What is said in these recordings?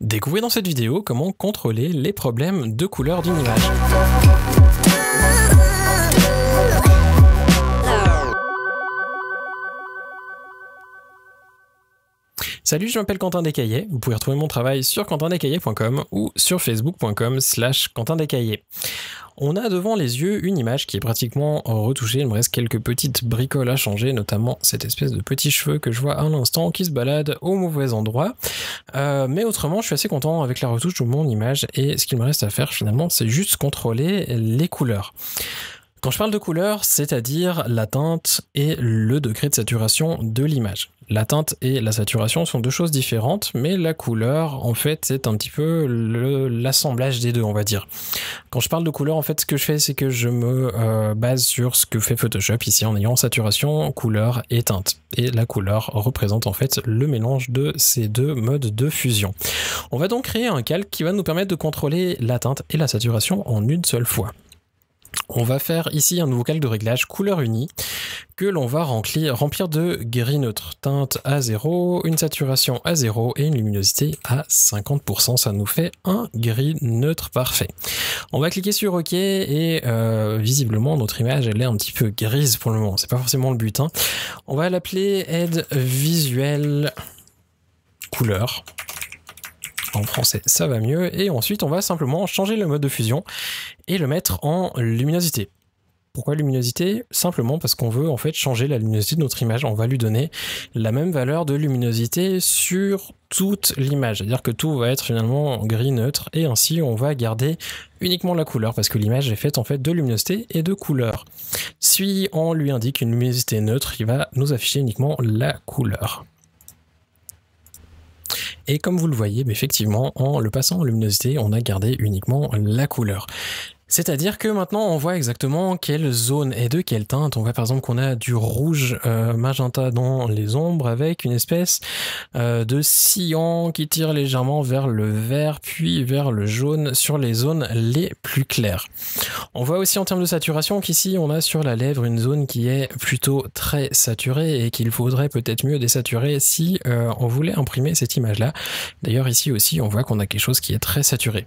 Découvrez dans cette vidéo comment contrôler les problèmes de couleur d'une image. Salut, je m'appelle Quentin Descaillets. Vous pouvez retrouver mon travail sur quentindescaillets.com ou sur facebook.com/quentindescaillets. On a devant les yeux une image qui est pratiquement retouchée. Il me reste quelques petites bricoles à changer, notamment cette espèce de petit cheveu que je vois à l'instant qui se balade au mauvais endroit. Mais autrement, je suis assez content avec la retouche de mon image et ce qu'il me reste à faire finalement, c'est juste contrôler les couleurs. Quand je parle de couleur, c'est-à-dire la teinte et le degré de saturation de l'image. La teinte et la saturation sont deux choses différentes, mais la couleur, en fait, c'est un petit peu l'assemblage des deux, on va dire. Quand je parle de couleur, en fait, ce que je fais, c'est que je me base sur ce que fait Photoshop ici, en ayant saturation, couleur et teinte. Et la couleur représente en fait le mélange de ces deux modes de fusion. On va donc créer un calque qui va nous permettre de contrôler la teinte et la saturation en une seule fois. On va faire ici un nouveau calque de réglage couleur unie que l'on va remplir de gris neutre. Teinte à 0, une saturation à 0 et une luminosité à 50%. Ça nous fait un gris neutre parfait. On va cliquer sur OK et visiblement notre image elle est un petit peu grise pour le moment. C'est pas forcément le but. On va l'appeler aide visuelle couleur. En français, ça va mieux. Et ensuite, on va simplement changer le mode de fusion et le mettre en luminosité. Pourquoi luminosité? Simplement parce qu'on veut en fait changer la luminosité de notre image. On va lui donner la même valeur de luminosité sur toute l'image. C'est-à-dire que tout va être finalement gris neutre et ainsi on va garder uniquement la couleur parce que l'image est faite en fait de luminosité et de couleur. Si on lui indique une luminosité neutre, il va nous afficher uniquement la couleur. Et comme vous le voyez, effectivement, en le passant en luminosité, on a gardé uniquement la couleur. C'est-à-dire que maintenant, on voit exactement quelle zone et de quelle teinte. On voit par exemple qu'on a du rouge magenta dans les ombres avec une espèce de sillon qui tire légèrement vers le vert, puis vers le jaune sur les zones les plus claires. On voit aussi en termes de saturation qu'ici, on a sur la lèvre une zone qui est plutôt très saturée et qu'il faudrait peut-être mieux désaturer si on voulait imprimer cette image-là. D'ailleurs, ici aussi, on voit qu'on a quelque chose qui est très saturé.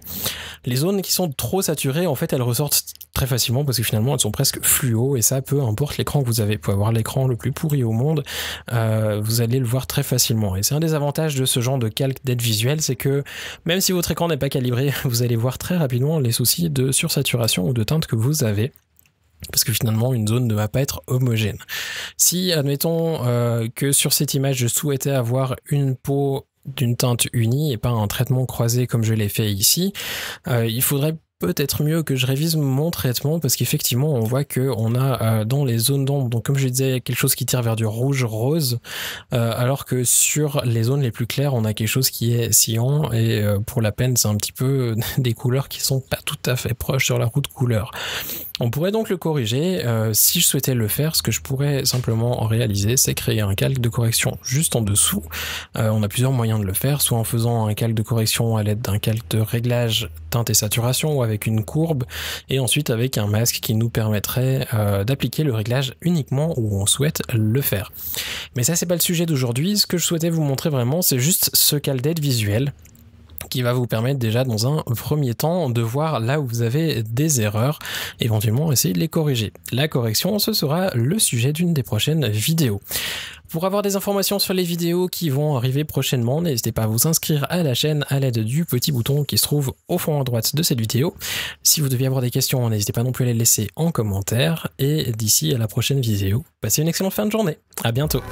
Les zones qui sont trop saturées, en fait, elles ressortent très facilement parce que finalement elles sont presque fluo et ça, peu importe l'écran que vous avez. Vous pouvez avoir l'écran le plus pourri au monde, vous allez le voir très facilement. Et c'est un des avantages de ce genre de calque d'aide visuelle, c'est que même si votre écran n'est pas calibré, vous allez voir très rapidement les soucis de sursaturation ou de teinte que vous avez. Parce que finalement, une zone ne va pas être homogène. Si, admettons que sur cette image, je souhaitais avoir une peau d'une teinte unie et pas un traitement croisé comme je l'ai fait ici, il faudrait peut-être mieux que je révise mon traitement parce qu'effectivement on voit que on a dans les zones d'ombre, donc comme je disais, quelque chose qui tire vers du rouge rose, alors que sur les zones les plus claires on a quelque chose qui est cyan et pour la peine c'est un petit peu des couleurs qui sont pas tout à fait proches sur la roue de couleur. On pourrait donc le corriger. Si je souhaitais le faire, ce que je pourrais simplement réaliser, c'est créer un calque de correction juste en dessous. On a plusieurs moyens de le faire, soit en faisant un calque de correction à l'aide d'un calque de réglage teinte et saturation ou avec une courbe, et ensuite avec un masque qui nous permettrait d'appliquer le réglage uniquement où on souhaite le faire. Mais ça, c'est pas le sujet d'aujourd'hui. Ce que je souhaitais vous montrer vraiment, c'est juste ce calque d'aide visuelle qui va vous permettre déjà dans un premier temps de voir là où vous avez des erreurs, éventuellement essayer de les corriger. La correction, ce sera le sujet d'une des prochaines vidéos. Pour avoir des informations sur les vidéos qui vont arriver prochainement, n'hésitez pas à vous inscrire à la chaîne à l'aide du petit bouton qui se trouve au fond à droite de cette vidéo. Si vous deviez avoir des questions, n'hésitez pas non plus à les laisser en commentaire. Et d'ici à la prochaine vidéo, passez une excellente fin de journée. À bientôt.